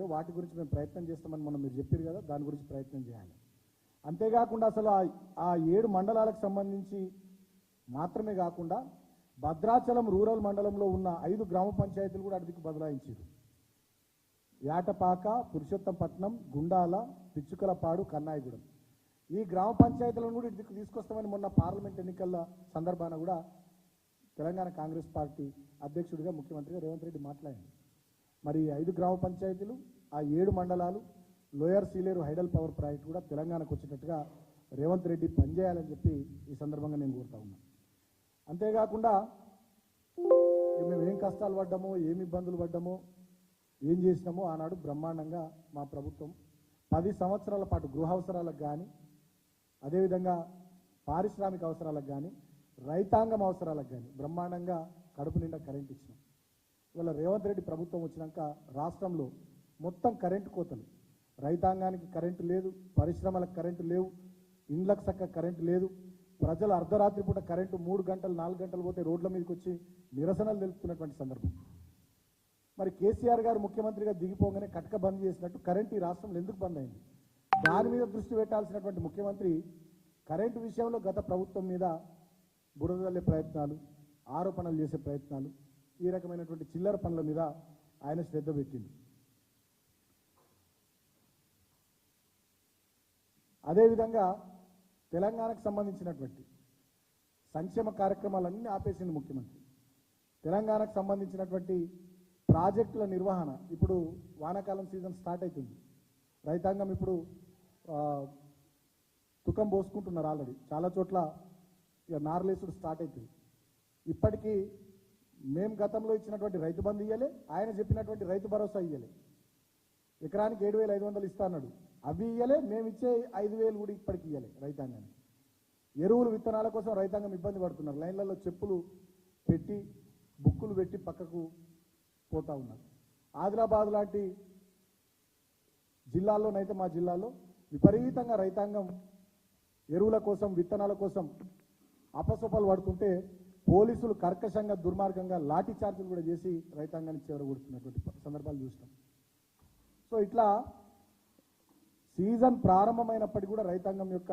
ఉన్నాయో వాటి గురించి మేము ప్రయత్నం చేస్తామని మనం మీరు చెప్పారు కదా, దాని గురించి ప్రయత్నం చేయాలి. అంతేకాకుండా అసలు ఆ 7 మండలాలకు సంబంధించి మాత్రమే కాకుండా భద్రాచలం రూరల్ మండలంలో ఉన్న 5 గ్రామ పంచాయతీలు కూడా అడికి బదలాయించారు. యాటపాక, పురుషోత్తంపట్నం, గుండాల, పిచ్చుకలపాడు, కన్నాయిగూడెం ఈ గ్రామ పంచాయతీలను కూడా ఇటుకు తీసుకొస్తామని మొన్న పార్లమెంట్ ఎన్నికల సందర్భాన కూడా తెలంగాణ కాంగ్రెస్ పార్టీ అధ్యక్షుడిగా ముఖ్యమంత్రిగా రేవంత్ రెడ్డి మాట్లాడింది. మరి 5 గ్రామ పంచాయతీలు, ఆ 7 మండలాలు, lower Sileru hydel power project కూడా తెలంగాణకు వచ్చేటట్టుగా రేవంత్ రెడ్డి పనిచేయాలని చెప్పి ఈ సందర్భంగా నేను కోరుతా ఉన్నాను. అంతేకాకుండా మేము ఏం కష్టాలు పడ్డామో, ఏమి ఇబ్బందులు పడ్డామో, ఏం చేసినామో ఆనాడు బ్రహ్మాండంగా మా ప్రభుత్వం 10 సంవత్సరాల పాటు గృహ అవసరాలకు కానీ, అదేవిధంగా పారిశ్రామిక అవసరాలకు కానీ, రైతాంగం అవసరాలకు కానీ బ్రహ్మాండంగా కడుపు నిండా కరెంట్ ఇచ్చినాం. ఇవాళ రేవంత్ రెడ్డి ప్రభుత్వం వచ్చినాక రాష్ట్రంలో మొత్తం కరెంటు కోతలు, రైతాంగానికి కరెంటు లేదు, పరిశ్రమలకు కరెంటు లేవు, ఇండ్లకు చక్క కరెంటు లేదు, ప్రజలు అర్ధరాత్రి పూట కరెంటు 3 గంటలు 4 గంటలు పోతే రోడ్ల మీదకి వచ్చి నిరసనలు తెలుపుతున్నటువంటి సందర్భం. మరి కేసీఆర్ గారు ముఖ్యమంత్రిగా దిగిపోగానే కటక బంద్ చేసినట్టు కరెంటు ఈ రాష్ట్రంలో ఎందుకు బంద్ అయింది? దాని మీద దృష్టి పెట్టాల్సినటువంటి ముఖ్యమంత్రి కరెంటు విషయంలో గత ప్రభుత్వం మీద బురదల్లే ప్రయత్నాలు, ఆరోపణలు చేసే ప్రయత్నాలు, ఈ రకమైనటువంటి చిల్లర పనుల మీద ఆయన శ్రద్ధ పెట్టింది. అదేవిధంగా తెలంగాణకు సంబంధించినటువంటి సంక్షేమ కార్యక్రమాలన్నీ ఆపేసింది ముఖ్యమంత్రి. తెలంగాణకు సంబంధించినటువంటి ప్రాజెక్టుల నిర్వహణ, ఇప్పుడు వానాకాలం సీజన్ స్టార్ట్ అవుతుంది, రైతాంగం ఇప్పుడు తుకం పోసుకుంటున్నారు. ఆల్రెడీ చాలా చోట్ల ఇక నార్లేసుడు స్టార్ట్ అవుతుంది. ఇప్పటికీ మేము గతంలో ఇచ్చినటువంటి రైతు బంధు ఇయ్యలే, ఆయన చెప్పినటువంటి రైతు భరోసా ఇయ్యలే. ఎకరానికి 7,500 ఇస్తా అన్నాడు, అవి ఇయ్యలే. మేము ఇచ్చే 5,000 కూడా ఇప్పటికి ఇయ్యలే రైతాంగానికి. ఎరువులు విత్తనాల కోసం రైతాంగం ఇబ్బంది పడుతున్నారు. లైన్లలో చెప్పులు పెట్టి, బుక్కులు పెట్టి పక్కకు పోతా ఉన్నారు. ఆదిలాబాద్ లాంటి జిల్లాల్లోనైతే మా జిల్లాలో విపరీతంగా రైతాంగం ఎరువుల కోసం, విత్తనాల కోసం అపసొపలు పడుతుంటే పోలీసులు కర్కశంగా, దుర్మార్గంగా లాఠీ చార్జీలు కూడా చేసి రైతాంగానికి చేరగొడుతున్నటువంటి సందర్భాలు చూస్తాం. సో ఇట్లా సీజన్ ప్రారంభమైనప్పటికీ కూడా రైతాంగం యొక్క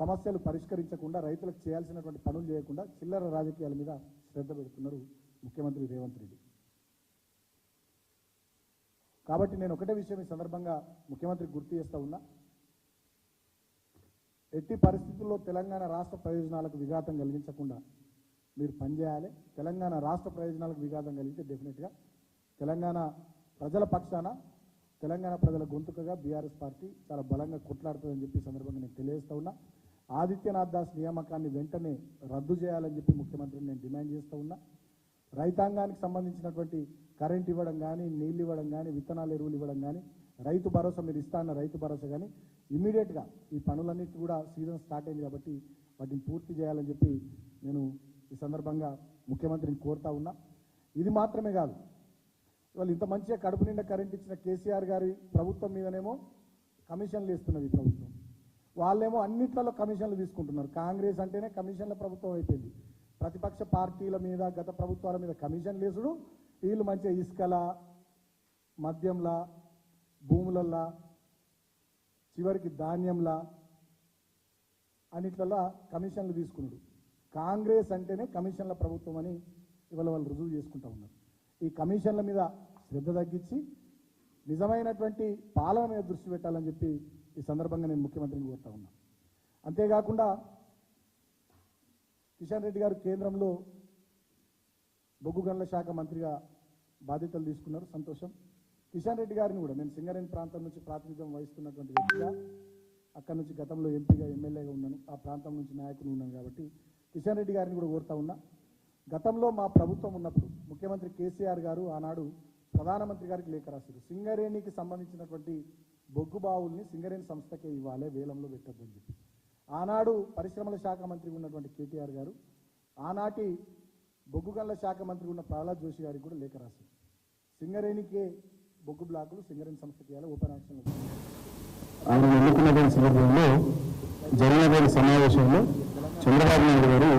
సమస్యలు పరిష్కరించకుండా, రైతులకు చేయాల్సినటువంటి పనులు చేయకుండా చిల్లర రాజకీయాల మీద శ్రద్ధ పెడుతున్నారు ముఖ్యమంత్రి రేవంత్ రెడ్డి. కాబట్టి నేను ఒకటే విషయం ఈ సందర్భంగా ముఖ్యమంత్రికి గుర్తు చేస్తూ ఉన్నా, ఎట్టి పరిస్థితుల్లో తెలంగాణ రాష్ట్ర ప్రయోజనాలకు విఘాతం కలిగించకుండా మీరు పనిచేయాలి. తెలంగాణ రాష్ట్ర ప్రయోజనాలకు విఘాతం కలిగితే డెఫినెట్గా తెలంగాణ ప్రజల పక్షాన, తెలంగాణ ప్రజల గొంతుకగా బీఆర్ఎస్ పార్టీ చాలా బలంగా కొట్లాడుతుందని చెప్పి సందర్భంగా నేను తెలియజేస్తూ ఉన్నా. ఆదిత్యనాథ్ దాస్ నియామకాన్ని వెంటనే రద్దు చేయాలని చెప్పి ముఖ్యమంత్రిని నేను డిమాండ్ చేస్తూ ఉన్నా. రైతాంగానికి సంబంధించినటువంటి కరెంట్ ఇవ్వడం కానీ, నీళ్ళు ఇవ్వడం కానీ, విత్తనాలు, ఎరువులు ఇవ్వడం కానీ, రైతు భరోసా మీరు ఇస్తా అన్న రైతు భరోసా కానీ ఇమీడియట్గా ఈ పనులన్నిటి కూడా సీజన్ స్టార్ట్ అయింది కాబట్టి వాటిని పూర్తి చేయాలని చెప్పి నేను ఈ సందర్భంగా ముఖ్యమంత్రిని కోరుతా ఉన్నా. ఇది మాత్రమే కాదు, ఇవాళ ఇంత మంచిగా కడుపు నిండా కరెంట్ ఇచ్చిన కేసీఆర్ గారి ప్రభుత్వం మీదనేమో కమిషన్లు ఇస్తున్నది ఈ ప్రభుత్వం. వాళ్ళేమో అన్నిట్లలో కమిషన్లు తీసుకుంటున్నారు. కాంగ్రెస్ అంటేనే కమిషన్ల ప్రభుత్వం అయిపోయింది. ప్రతిపక్ష పార్టీల మీద, గత ప్రభుత్వాల మీద కమిషన్లు వేసుడు, వీళ్ళు మంచిగా ఇసుకల, మద్యంలా, భూములల్లా, చివరికి ధాన్యంలా అన్నిట్లలో కమిషన్లు తీసుకున్నాడు. కాంగ్రెస్ అంటేనే కమిషన్ల ప్రభుత్వం అని ఇవాళ వాళ్ళు రుజువు చేసుకుంటూ ఉన్నారు. ఈ కమిషన్ల మీద శ్రద్ధ తగ్గించి నిజమైనటువంటి పాలన మీద దృష్టి పెట్టాలని చెప్పి ఈ సందర్భంగా నేను ముఖ్యమంత్రిని కోరుతా ఉన్నా. అంతేకాకుండా కిషన్ రెడ్డి గారు కేంద్రంలో బొగ్గు గనుల శాఖ మంత్రిగా బాధ్యతలు తీసుకున్నారు, సంతోషం. కిషన్ రెడ్డి గారిని కూడా నేను సింగరేణి ప్రాంతం నుంచి ప్రాతినిధ్యం వహిస్తున్నటువంటి వ్యక్తిగా, అక్కడి నుంచి గతంలో ఎంపీగా, ఎమ్మెల్యేగా ఉన్నాను, ఆ ప్రాంతం నుంచి నాయకులు ఉన్నాను కాబట్టి కిషన్ రెడ్డి గారిని కూడా కోరుతా ఉన్నా. గతంలో మా ప్రభుత్వం ఉన్నప్పుడు ముఖ్యమంత్రి కేసీఆర్ గారు ఆనాడు ప్రధానమంత్రి గారికి లేఖ రాశారు, సింగరేణికి సంబంధించినటువంటి బొగ్గు బావుల్ని సింగరేణి సంస్థకే ఇవ్వాలి, వేలంలో పెట్టద్దని చెప్పి. ఆనాడు పరిశ్రమల శాఖ మంత్రి ఉన్నటువంటి కేటీఆర్ గారు ఆనాటి బొగ్గు గనుల శాఖ మంత్రి ఉన్న ప్రహ్లాద్ జోషి గారికి కూడా లేఖ రాశారు, సింగరేణికే బొగ్గు బ్లాకులు సింగరేణి సంస్థకి ఇవ్వాలి, ఓపెన్ యాక్షన్. ఆయన ఎన్నుకున్నటువంటి సందర్భంలో జరిగినటువంటి సమావేశంలో చంద్రబాబు నాయుడు గారు